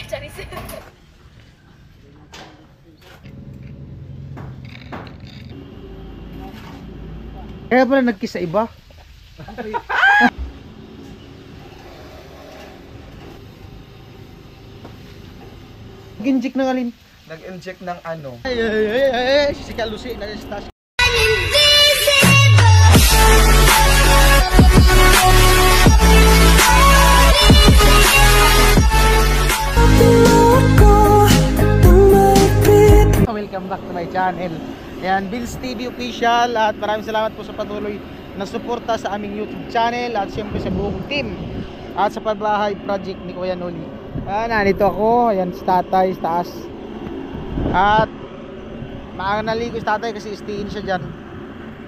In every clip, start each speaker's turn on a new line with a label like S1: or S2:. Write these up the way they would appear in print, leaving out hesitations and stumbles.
S1: Charis.
S2: Kaya pala nagkiss sa iba. Nag-inject ng alin?
S3: Nag-inject ng ano?
S2: Si Kalusi nag-stash. Welcome back to my channel. Ayan, Bills TV Official, at maraming salamat po sa patuloy na suporta sa aming YouTube channel at siyempre sa buong team at sa Pagbahay Project ni Kuya Noli. Nandito ako, ayan si tatay sa taas. At maaga naligo si tatay kasi istiin siya dyan.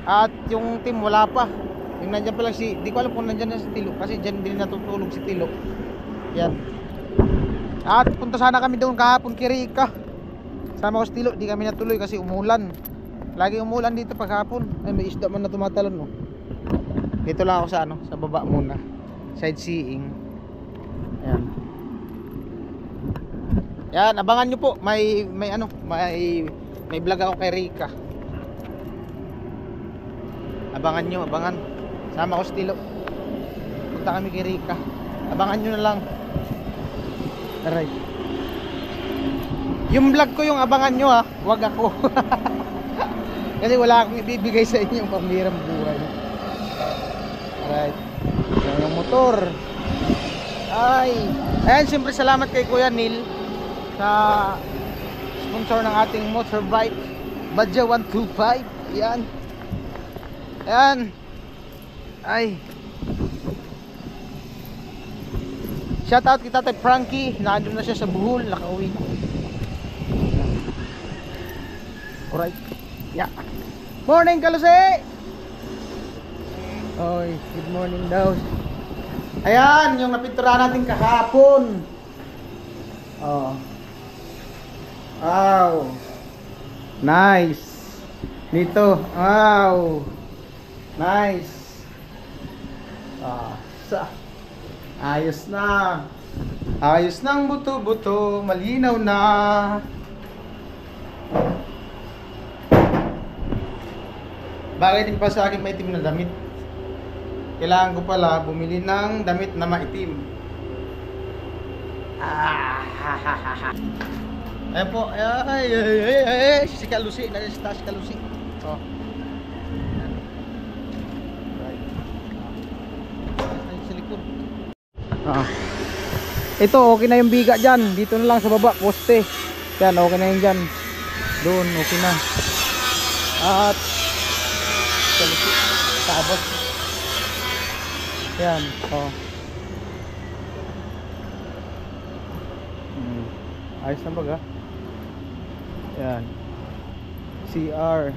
S2: At yung team wala pa. Yung nandyan pa lang si, di ko alam kung nandyan na si Tilo kasi dyan din natutulog si Tilo. Yan. At punta sana kami doon kahapon kay Rika. Sama ko si Tilo, di kami natuloy kasi umulan. Lagi umulan dito paghapon. Ay, may isda man na tumatalon, no. Dito lang ako sa ano, sa baba muna. Sightseeing. Ayan. Yan, abangan nyo po. May vlog ako kay Rika. Abangan nyo, abangan. Sama ko si Tilo. Punta kami kay Rika. Abangan nyo na lang. Alright. Yung vlog ko yung abangan nyo, ha. Wag ako. Kasi wala akong ibibigay sa inyo yung pambirang buhay. Alright. Yan yung motor. Ay. Ayan, siyempre salamat kay Kuya Neil sa sponsor ng ating motorbike Badja 125. Ayan. Ayan. Ay. Shout out kita kay Frankie. Nandun na siya sa Bohol, nakauwi na. Alright. Yeah. Morning, Kalusi! Oy, good morning daw. Ayan, yung napinturahan natin kahapon. Oh. Wow. Nice. Dito. Wow. Nice. Ayos na. Ayos ng buto-buto. Malinaw na. Bagay din pa sa akin maitim na damit. Kailangan ko pala bumili ng damit na maitim. Ayan po. Ay. Si Kalusi. Nag-stash Kalusi. Oh. Ay, sa likod. Ito, okay na yung biga dyan. Dito na lang sa baba, poste. Yan, okay na yun dyan. Doon, okay na. At Kalusi, sabot. Yan, oh. Ayos na baga. Yan. CR.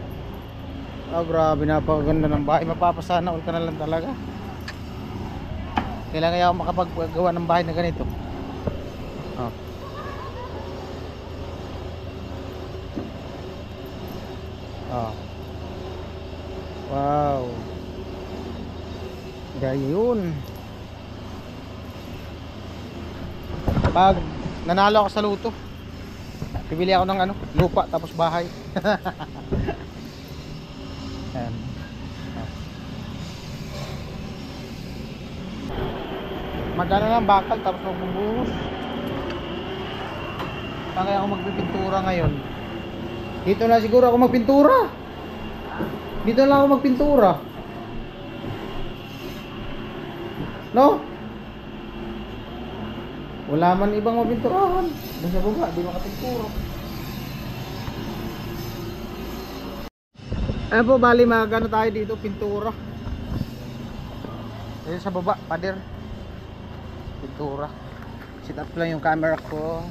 S2: Oh, grabe, napakaganda ng bahay. Mapapasana all ka na lang talaga. Kailangan kaya ako makapaggawa ng bahay na ganito. Oh. Oh. Wow. Gaya yun. Pag nanalo ako sa luto, bibili ako ng ano, lupa tapos bahay. Ayan. Magana lang bakal tapos magbubuhos. Saan kaya ako magpipintura ngayon? Dito na siguro ako magpintura. Dito lang ako magpintura. No? Wala man ibang mapinturahan. Doon sa baba, di makapintura. Ayan po, bali magano tayo dito, pintura. Ayan sa baba, pader. Pintura. Set up lang yung camera ko.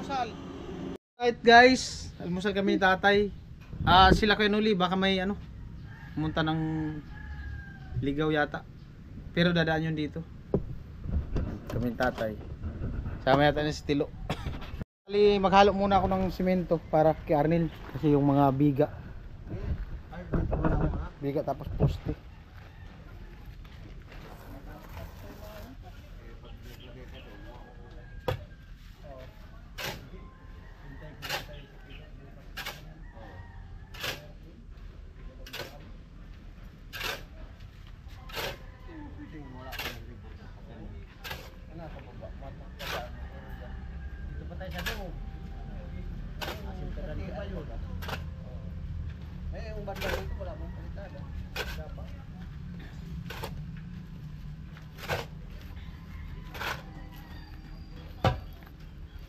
S2: almusal. Right guys, almusal kami ni tatay. Sila Kuya Noli, baka may ano, pumunta ng Ligaw yata. Pero dadaan yun dito. Kami ni tatay. Sama yata na si Tilo. Maghalo muna ako ng simento para kay Arnel. Kasi yung mga biga. Biga tapos poste.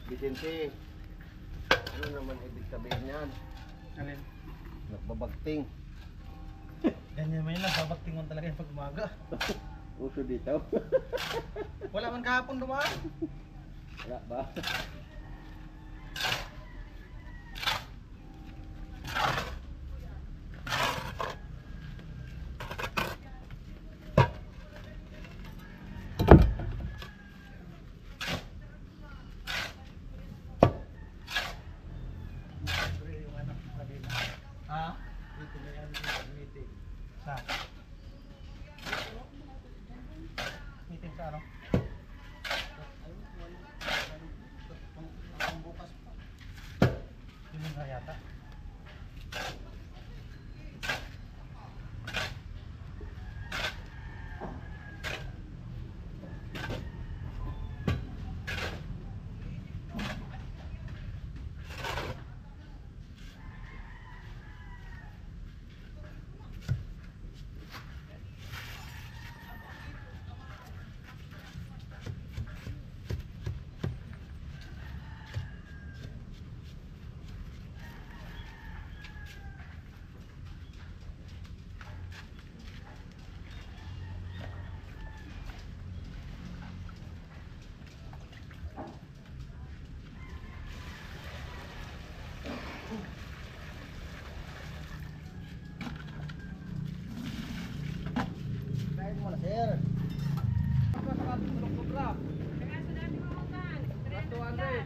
S1: Vicente, ano naman ibig sabihin niyan?
S2: Alin?
S1: Nagbabagting.
S2: Ganyan man yun, nagbabaktingon talaga yung pag umaga.
S1: Uso dito.
S2: Wala man kahapon dumaan.
S1: Wala ba?
S2: Dito na yan meeting. Sa? Meeting sa ano? Ang bukas pa. Yun nga yata. Sir. Apa sa ating program?
S3: Kaya sa dami mo utang.
S2: 200.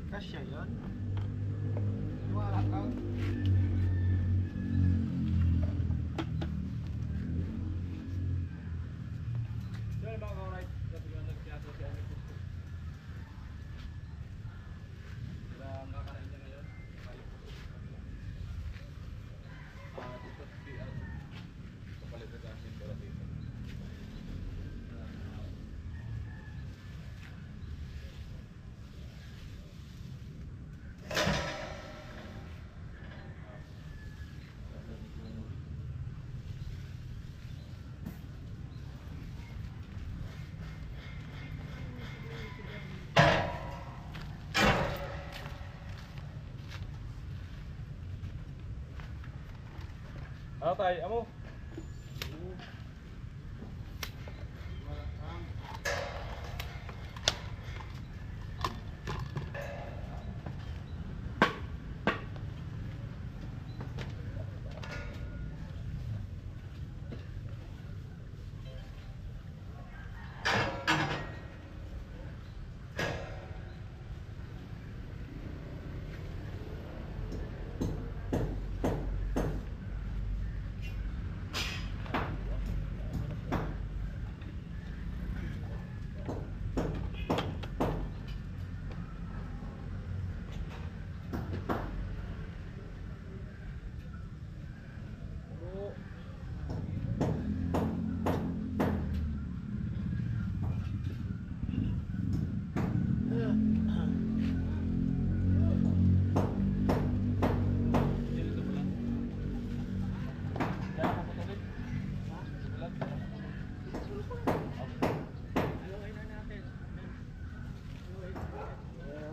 S2: Kasya yan. Wala ka.
S4: Ano tayo? Amo?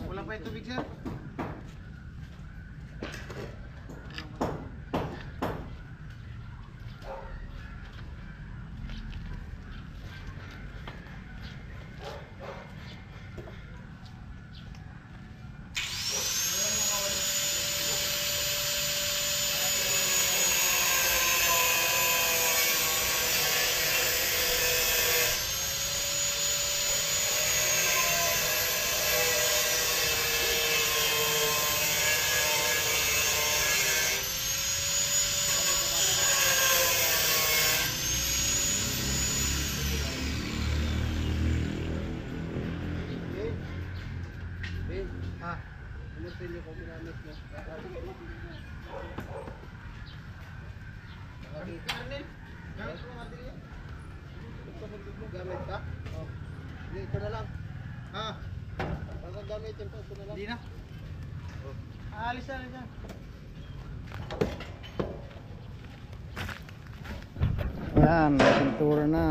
S2: Wala pa yung tubig, sir? Ah,
S1: Ano pili ko ginamit mo?
S2: Kernel. Gamit mo nga din yan.
S1: Gamit ka? Oh. Hindi, ito na lang.
S2: Ah,
S1: Ang gamitin ko, ito na lang.
S2: hindi na. Alis na dyan. Yan, pintura na.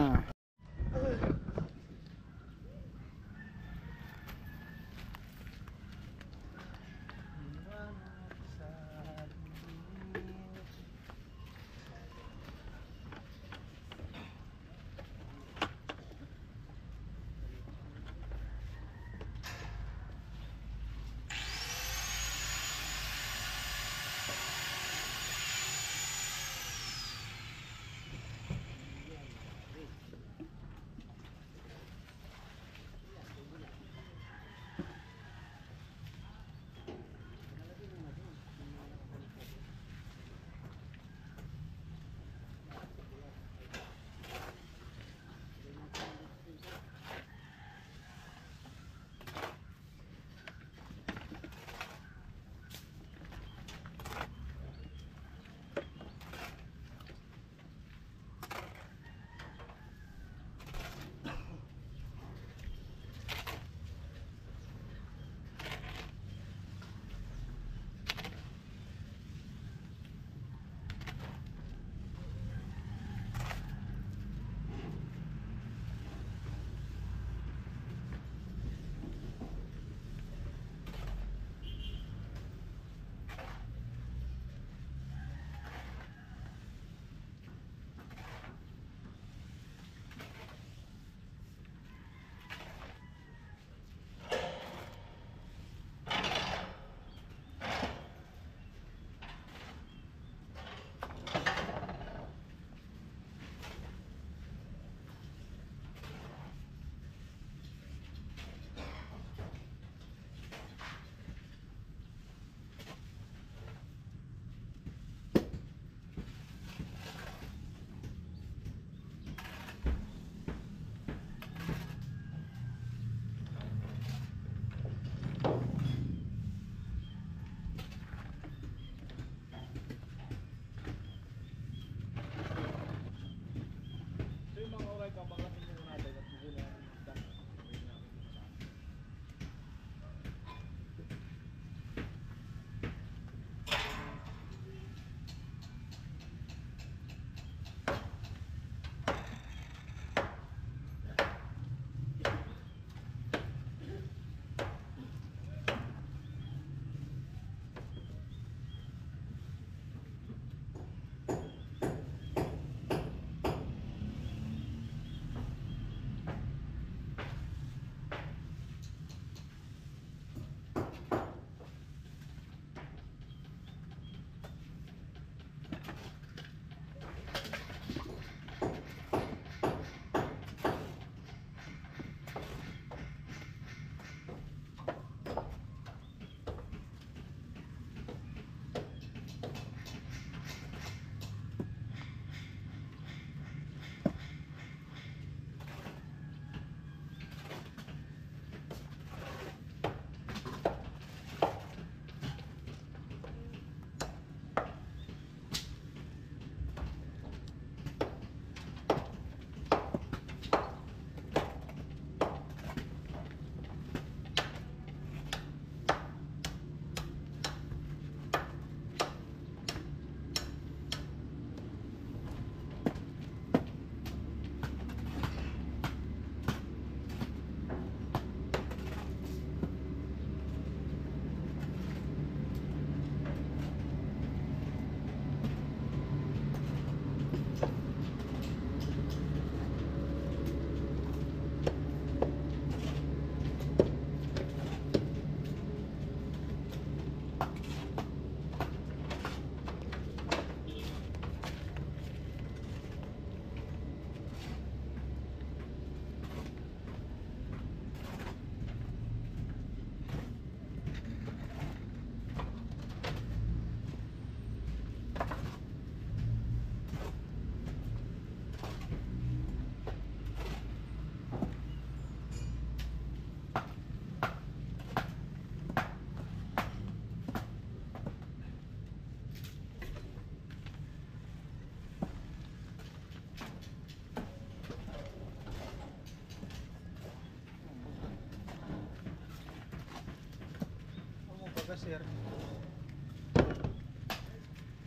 S2: Ano ba sir?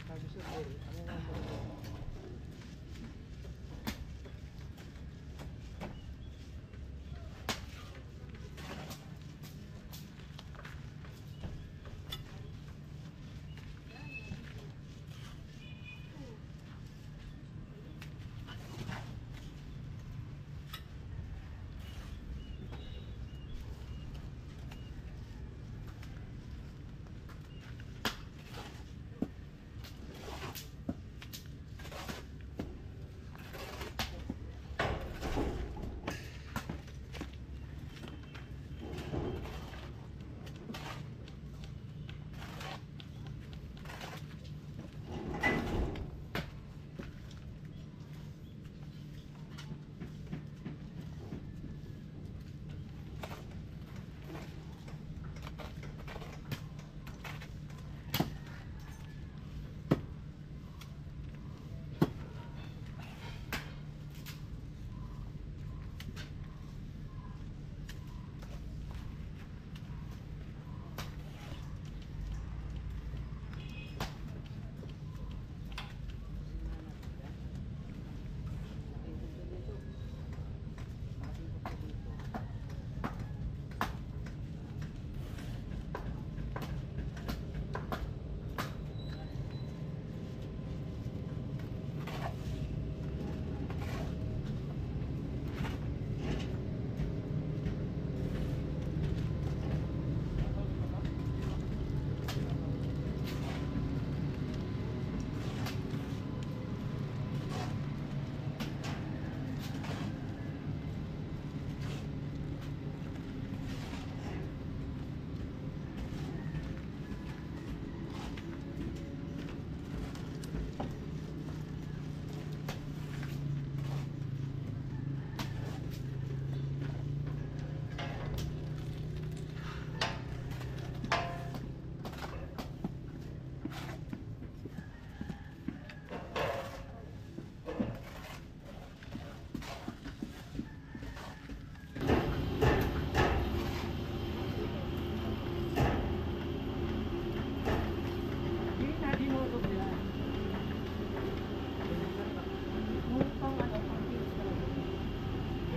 S2: Sabi sir, ano nga ba?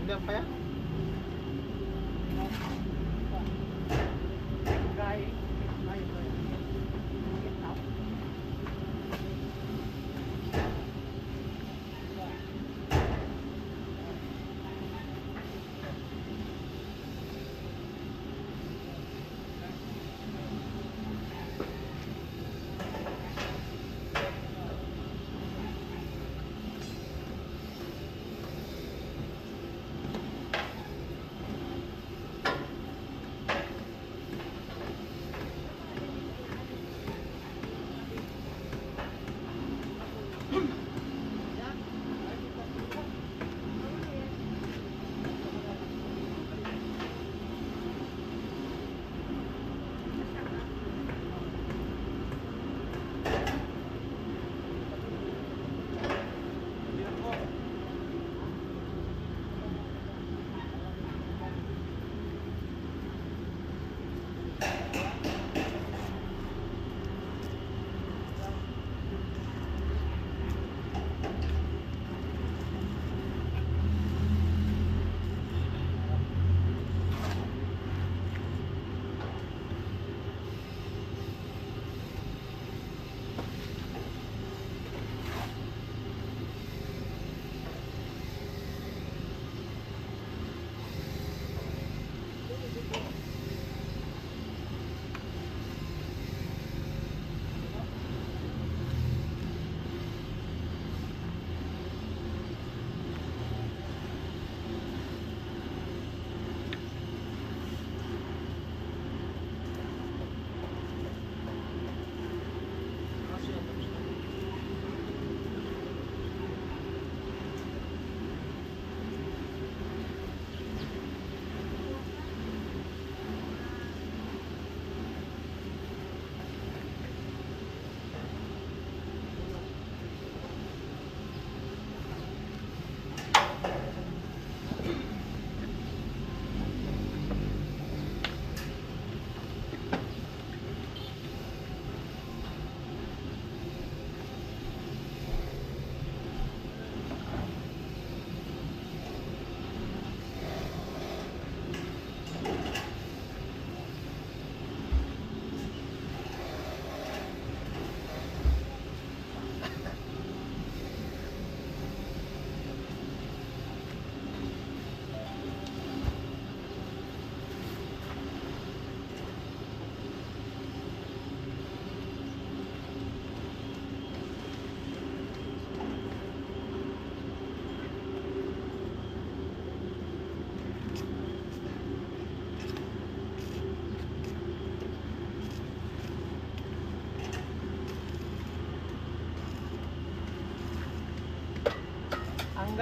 S2: Hanggang pa yan?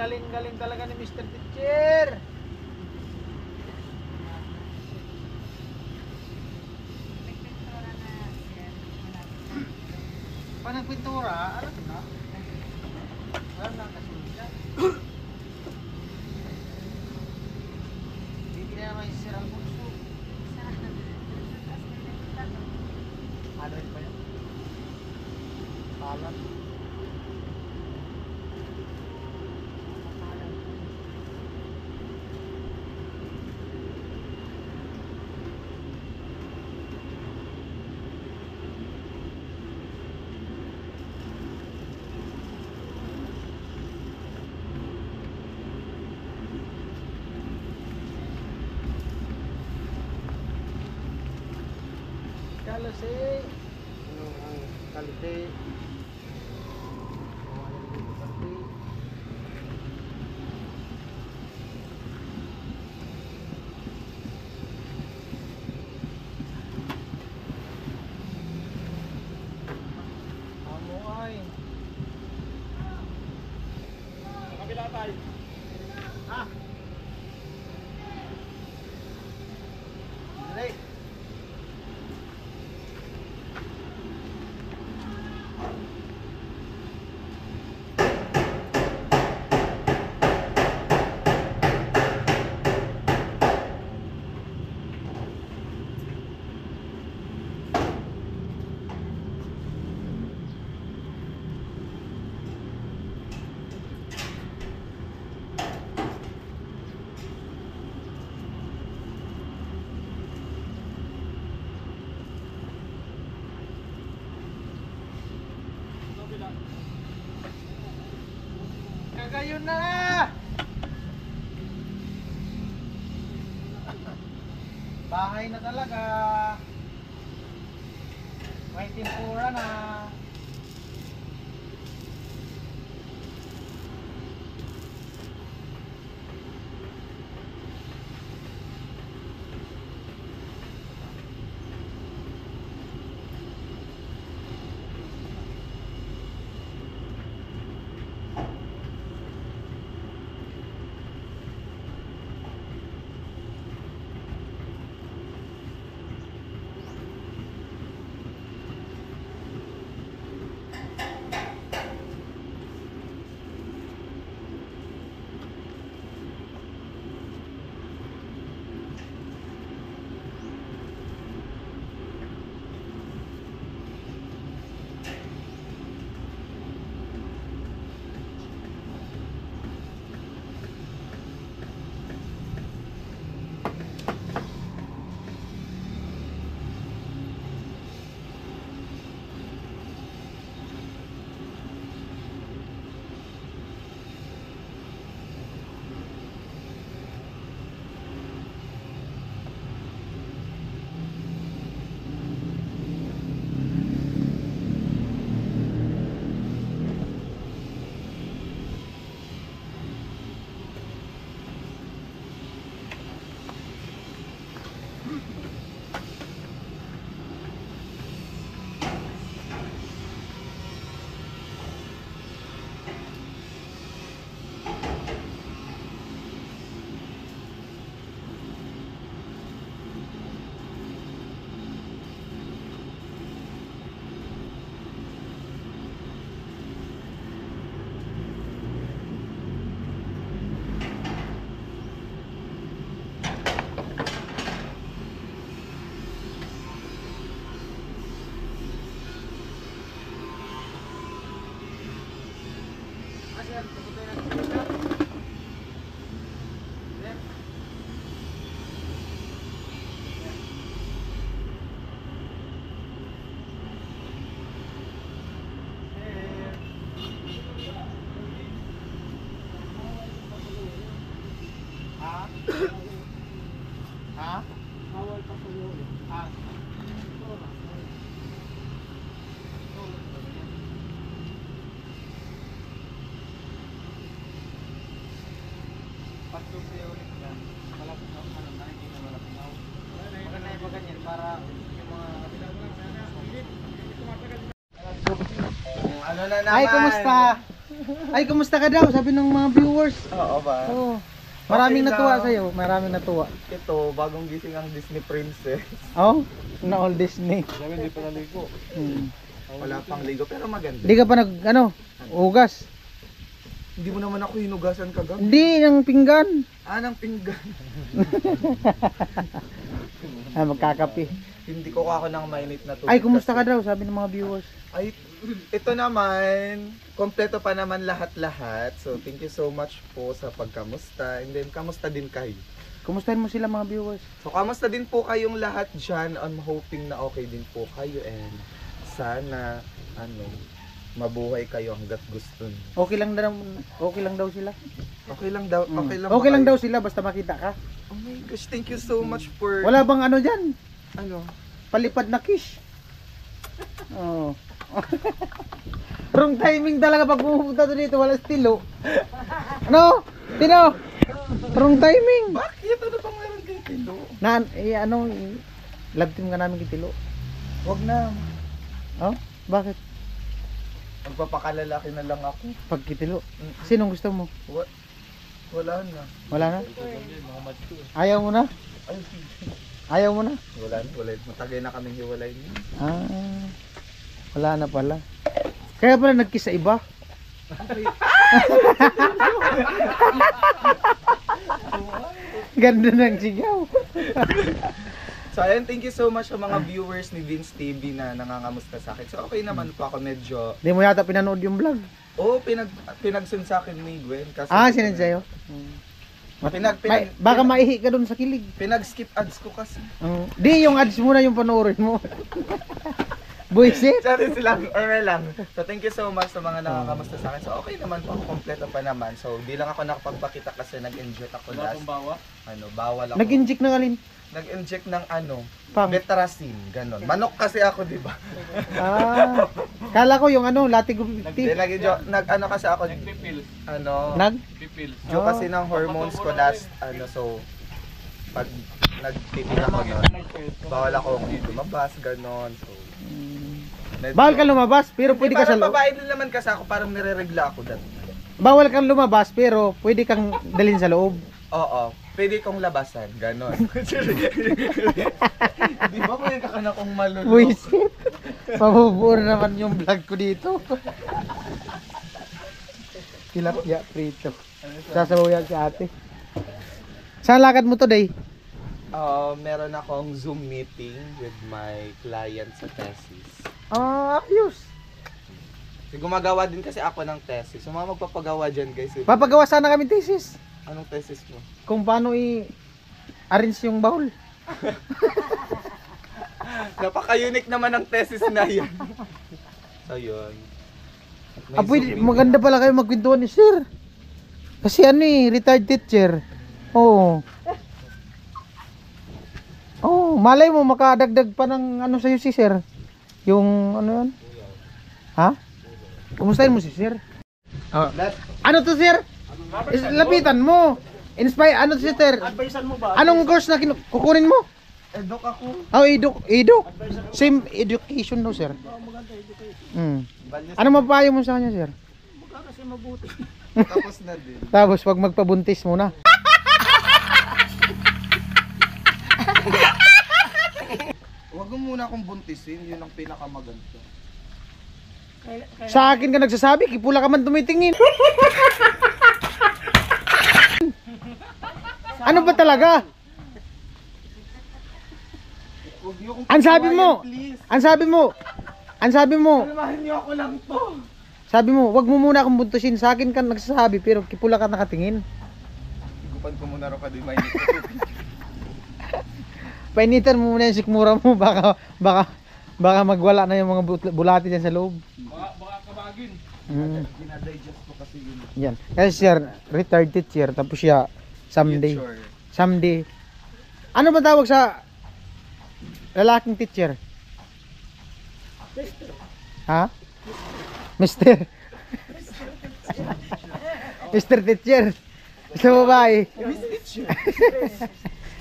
S2: galing-galing talaga ni Mr. Teacher.
S3: Nagpintura na yan.
S2: Panang pintura, alam na. Alam na kasunod yan. Hindi na may sirang puso. Ano rin pa yan? Palat. Kalose. Ano ang kalite? O ano dito kalite? Amo ay. Kabila tayo. Ha? Dali. Kagayon na! Bahay na talaga. May tempura na. Ha? Bawal pa po yun. Ah. Pagtupi ulit yan. Malapinaw ka naman, hindi na malapinaw. Maganda yung ganyan para yung mga... Ano na naman?
S4: Ay, kumusta?
S2: Ay, kumusta ka daw? Sabi ng mga viewers.
S1: Oo ba?
S2: Oo. Maraming
S1: Okay
S2: natuwa
S1: lang.
S2: sa'yo. Maraming natuwa.
S1: Ito, bagong gising ang Disney Princess.
S2: Oh, na all Disney.
S1: Sabi hindi pa naligo.
S2: Hmm.
S1: Wala pang ligo, pero maganda.
S2: Hindi ka pa nag, ugas.
S1: Hindi mo naman ako hinugasan kagabi.
S2: Hindi, yung pinggan.
S1: Ng pinggan.
S2: Ay, magkakape.
S1: Hindi ko ako ng mainit na tubig.
S2: Ay, kumusta ka
S1: kasi-
S2: daw? Sabi ng mga viewers.
S1: Ay, ito naman, kompleto pa naman lahat-lahat. So, thank you so much po sa pagkamusta. And then, kamusta din kayo?
S2: Kumustahin mo sila mga viewers?
S1: So, kamusta din po kayong lahat dyan? I'm hoping na okay din po kayo and sana, mabuhay kayo hanggat gusto niyo.
S2: Okay lang daw sila.
S1: Okay lang daw, okay lang ba
S2: Okay lang
S1: kayo?
S2: daw sila basta makita ka.
S1: Oh my gosh, thank you so much for...
S2: Wala bang ano diyan?
S1: Ano?
S2: Palipad na kiss. Oh. Wrong timing talaga pag pupunta to dito, wala estilo. Ano? Tino? Wrong timing.
S1: Bakit? Ano bang meron kay Tilo?
S2: Love team ka namin kitilo.
S1: Wag na.
S2: Oh? Bakit?
S1: Magpapakalalaki na lang ako.
S2: Pag kitilo. Sinong gusto mo?
S1: Wala na.
S2: Wala na? Ayaw mo na?
S1: Ay,
S2: Ayaw mo na?
S1: wala na. Matagal na kaming hiwalay niya.
S2: Wala na pala. Kaya pala nagkiss sa iba. Ganda ng sigaw.
S1: So ayun, thank you so much sa mga viewers ni Vince TV na nangangamusta sa akin. So okay naman po ako medyo...
S2: Hindi mo yata pinanood yung vlog.
S1: Oo, pinag-send sa akin ni Gwen. Kasi
S2: Sinend sa'yo?
S1: pinag,
S2: Baka maihi ka dun sa kilig.
S1: pinag-skip ads ko kasi.
S2: Di, yung ads muna yung panoorin mo. Buisit.
S1: Sorry silang, or lang. So thank you so much sa mga nakakamusta sa akin. So okay naman po, kompleto pa naman. So di lang ako nakapagpakita kasi nag-inject ako last. Bawal ako.
S2: Nag-inject ng alin?
S1: Nag-inject ng
S2: Pang.
S1: Betracin, ganon. Manok kasi ako, di ba?
S2: Kala ko yung latigo
S1: Hindi,
S2: 50.
S1: nag-ano kasi ako,
S2: Nag?
S1: due kasi ng hormones ko last, so, pag nagpipil ako nun, bawal ako lumabas, ganon. So, medyo-
S2: Bawal kang lumabas, pero pwede ka sa
S1: Parang
S2: loob.
S1: babae din naman kasi ako, parang nire-regla ako dati.
S2: Bawal kang lumabas, pero pwede kang dalhin sa loob.
S1: Oo, pwede kong labasan, ganon. Di ba pwede ka na kong malulok?
S2: Buisit. Mabubuo na naman yung vlog ko dito. Tilapia prito. Sasabaw yan si ate. Saan lakad mo today?
S1: Meron akong Zoom meeting with my client sa thesis.
S2: Ayos.
S1: Gumagawa din kasi ako ng thesis. So mga magpapagawa dyan guys.
S2: Papagawa sana kami thesis.
S1: Anong thesis mo?
S2: Kung paano i-arrange yung bowl.
S1: Napaka-unique naman ng thesis na yan. So yun. May
S2: Pwede,
S1: Zoom
S2: maganda pala kayo magkwentuhan ni sir. Kasi retired teacher. Oo. Malay mo makadagdag pa ng sa'yo si sir. Yung yan? Ha? Kumustahin mo si sir? Ano to sir? Lapitan mo. Inspire, si sir?
S4: Advisean mo ba?
S2: Anong course na kukunin mo?
S1: Edok ako.
S2: Eduk. Same education daw sir. Ano mapapayo mo sa kanya sir?
S4: Kasi mabuti.
S1: Tapos na din.
S2: Tapos wag magpabuntis muna.
S1: Huwag mo muna akong buntisin. Yun ang pinakamaganda.
S2: Sa akin ka nagsasabi, kipula ka man tumitingin. Ano ba talaga?
S1: Huwag niyo akong
S2: Ang sabi mo,
S1: please.
S2: ang sabi mo,
S1: Kalmahan niyo ako lang to.
S2: sabi mo, wag mo muna akong buntusin. Sa akin ka nagsasabi, pero kipula ka nakatingin.
S1: Igupan ko muna rin pa din may
S2: Painitan mo muna yung sikmura mo, baka magwala na yung mga bulati dyan sa loob.
S4: Baka kabagin.
S1: Ginadigest ko kasi yun.
S2: Yan. Kasi sir, retired teacher, tapos siya, someday. Ano ba tawag sa lalaking teacher? Ha? Mister. Mister teacher. Sa babae.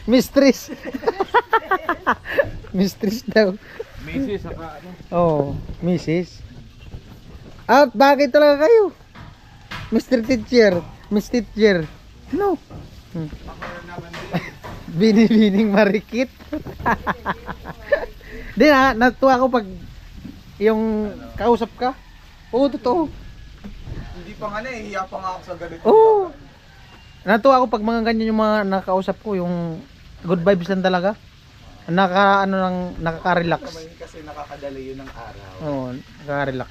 S2: Mistress. Mistress daw.
S4: Mrs. saka ano.
S2: Oh, Mrs. At bakit talaga kayo? Mr. Teacher. Miss Teacher. No.
S1: Ako naman din.
S2: Binibining marikit. Di na, natuwa ako pag yung kausap ka. Oo, totoo.
S1: Hindi pa nga hiya pa nga ako sa ganito.
S2: Oo. Natuwa ako pag mga ganyan yung mga nakausap ko, yung good vibes lang talaga. Nakaka-relax.
S1: Naman kasi nakakadala yun ng araw.
S2: Oo, nakaka-relax.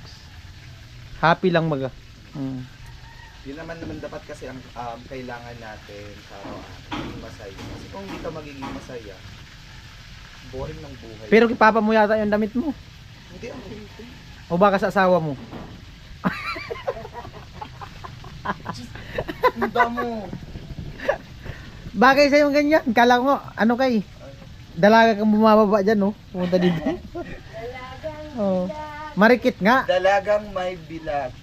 S2: Happy lang maga. Mm.
S1: Yun naman dapat kasi ang kailangan natin sa araw-araw. Maging masaya. Kasi kung hindi ka magiging masaya, boring ng buhay.
S2: Pero kipapa mo yata yung damit mo.
S1: Hindi ang hindi.
S2: O baka sa asawa mo.
S1: Ang damo.
S2: Bagay sa'yo yung ganyan. Kala ko, ano kay? Dalaga kang bumababa dyan, no? Pumunta dito. Oh. Marikit nga.
S1: Dalagang may bilag.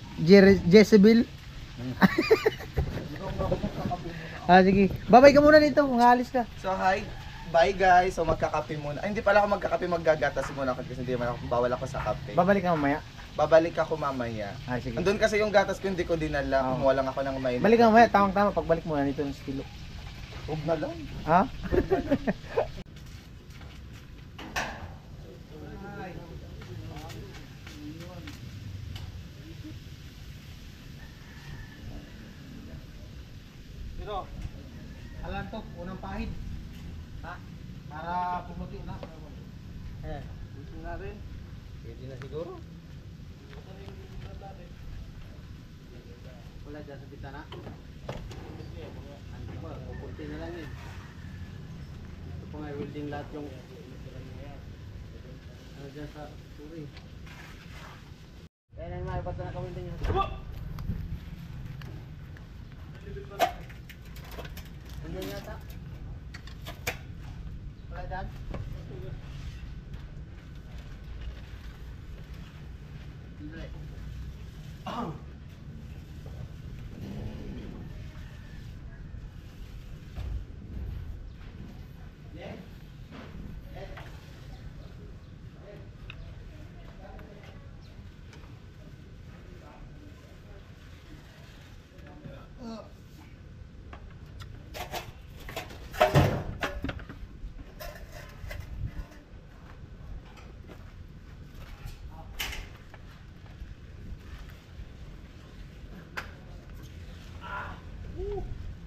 S2: Jezebel. Sige. Babay ka muna dito kung aalis ka.
S1: So hi. Bye guys. So magkakape muna. Ay, hindi pala ako magkakape, maggagatas muna ako kasi hindi man ako bawal ako sa kape.
S2: Babalik ka mamaya.
S1: Babalik ako mamaya.
S2: Sige.
S1: Andun kasi yung gatas ko hindi ko dinala.
S2: Oo.
S1: Kumuha lang ako ng mainit.
S2: Balik ka mamaya. Tamang-tama. Pagbalik mo na dito ng estilo.
S1: Huwag na lang.
S2: Ha? Pero, alam to, unang pahid. Ha? Para pumuti na. Eh, gusto na rin. Pwede na siguro. Wala dyan sa bitana. Hindi ba, pupunti na lang eh. Ito po nga, welding lahat yung ano dyan sa turi. Kaya na yung na ka-welding yun. Ano yata? Wala dyan? Hindi.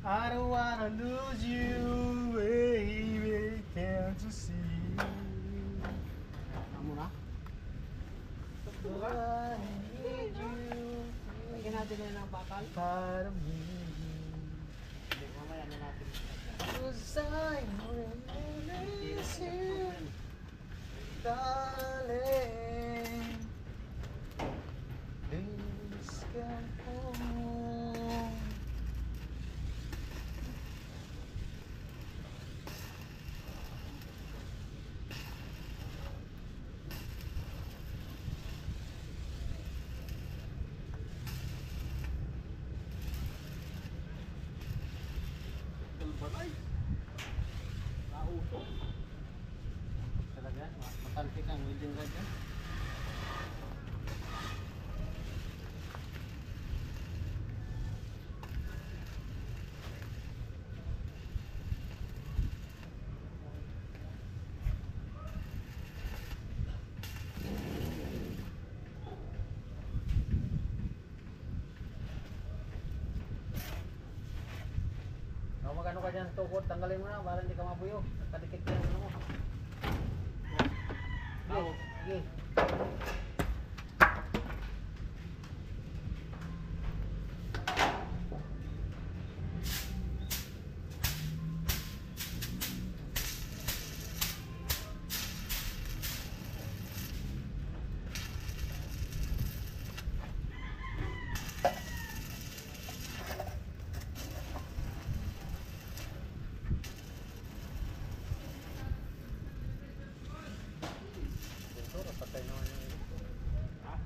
S2: I don't wanna lose you, baby, can't you see? Amo na? I need you. Lagyan natin na ng bakal. Para me. Hindi, mamaya na natin. 'Cause I really miss you, darling. Please come home. Talaga, matalpik ang welding rod yan. Magano ka dyan tukod, tanggalin mo na para hindi ka mabuyo. Kadikit yan ano mo. Sige.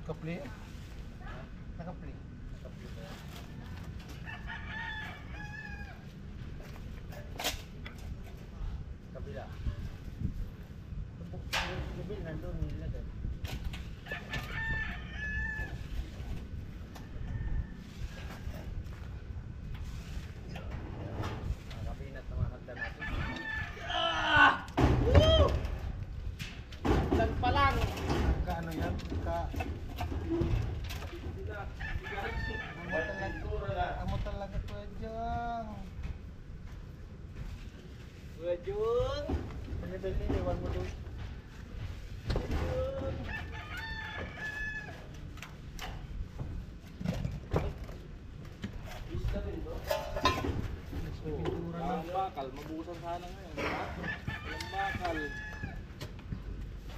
S2: Kapli? Nakapli. Kabila. Gabil nandun nilagay. Amo talaga Kuya Jong.
S4: Kuya Jun.
S2: Iwan mo doon.
S4: Walang bakal, mabuhusan sana ngayon. Ha? Walang bakal.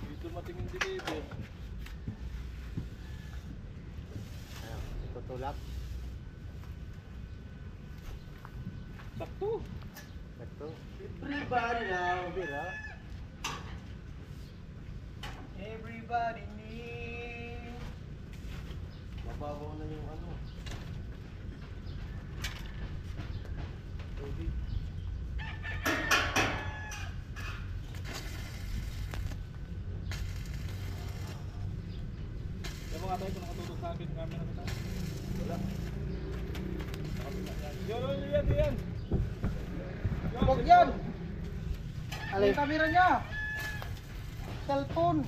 S4: Dito matingin deliver.
S2: Tutulak.
S4: Sakto.
S2: Ito.
S1: Everybody now, Bira.
S2: Everybody needs.
S1: Mababaw na yung ano.
S4: Yung mga tayo kung nakatutok sa akin, camera ko tayo. Wala. Yan.
S2: Huwag yan! Alay yung camera niya! Cellphone!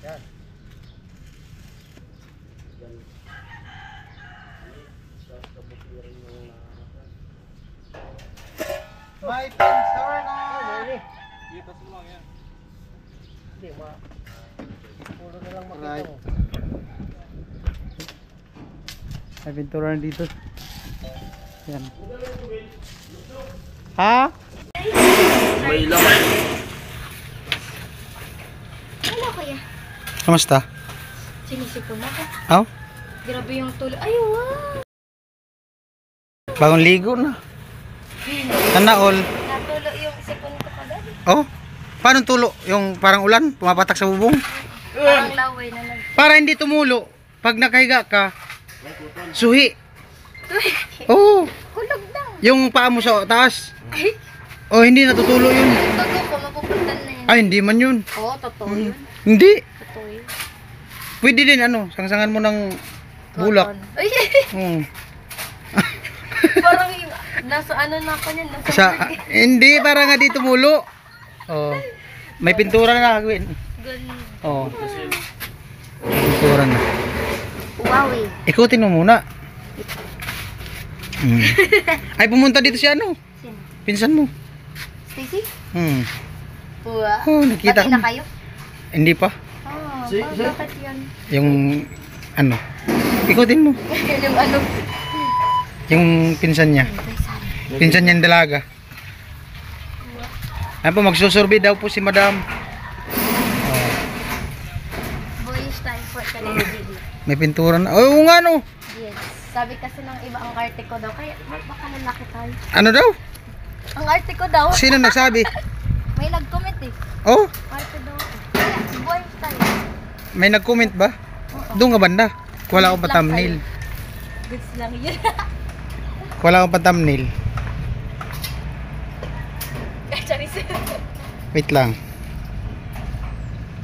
S2: Yan. May pintor na!
S4: Kita mo lang yan.
S2: Hindi, puro na lang makita
S1: Right.
S2: mo. May pintura na dito. Yan. Ha?
S4: May laman.
S3: Hello kuya.
S2: Kamusta?
S3: Sinisipon ako.
S2: Aw?
S3: Grabe yung tulo. Ay, wow!
S2: Bagong ligo na. Sana all.
S3: Natulo yung sipon ko kagad.
S2: Oh? Paano tulo? Yung parang ulan? Pumapatak sa bubong?
S3: Parang laway na nag...
S2: Para hindi tumulo. Pag nakahiga ka, suhi. Oh,
S3: Hulog na.
S2: yung paa mo sa taas.
S3: Ay,
S2: Oh, hindi natutulo yun.
S3: totoo ko. Mapupuntan na yun.
S2: Ay, hindi man yun.
S3: Oo, totoo yun.
S2: Hindi.
S3: Totoo yun.
S2: Pwede din ano, sangsangan mo ng bulak.
S3: Cotton. Ay,
S2: Hmm.
S3: parang yung... Nasa ano na ako niyan. Nasa...
S2: Hindi, para nga di tumulo. Oh. May pintura na gagawin.
S3: Ganda.
S2: Oh. May pintura na.
S3: Wow eh.
S2: Ikutin mo muna. Hmm. Ay, pumunta dito si ano?
S3: Sino?
S2: Pinsan mo.
S3: Stacy?
S2: Hmm.
S3: Wow.
S2: Oh, nakita
S3: Pati
S2: ko.
S3: na kayo?
S2: Hindi pa.
S3: Ah, bakit yan?
S2: Yung ano? Ikutin mo.
S3: Yung ano?
S2: Yung pinsan niya. Pinsan niya yung dalaga. Ano po, magsusurvey daw po si madam. Oh,
S3: Boyish time for kanina video.
S2: may pintura na. Oh, nga no.
S3: Yes. Sabi kasi ng iba ang arte ko daw. Kaya baka lalaki tayo.
S2: Ano daw?
S3: Ang arte ko daw.
S2: Sino nagsabi?
S3: May nag-comment eh.
S2: Oh,
S3: Arte daw. Kaya boyish time.
S2: may nag-comment ba? Doon nga banda. Wala akong pa-thumbnail.
S3: Goods lang yun.
S2: Wala akong pa-thumbnail.
S3: Charis.
S2: Wait lang.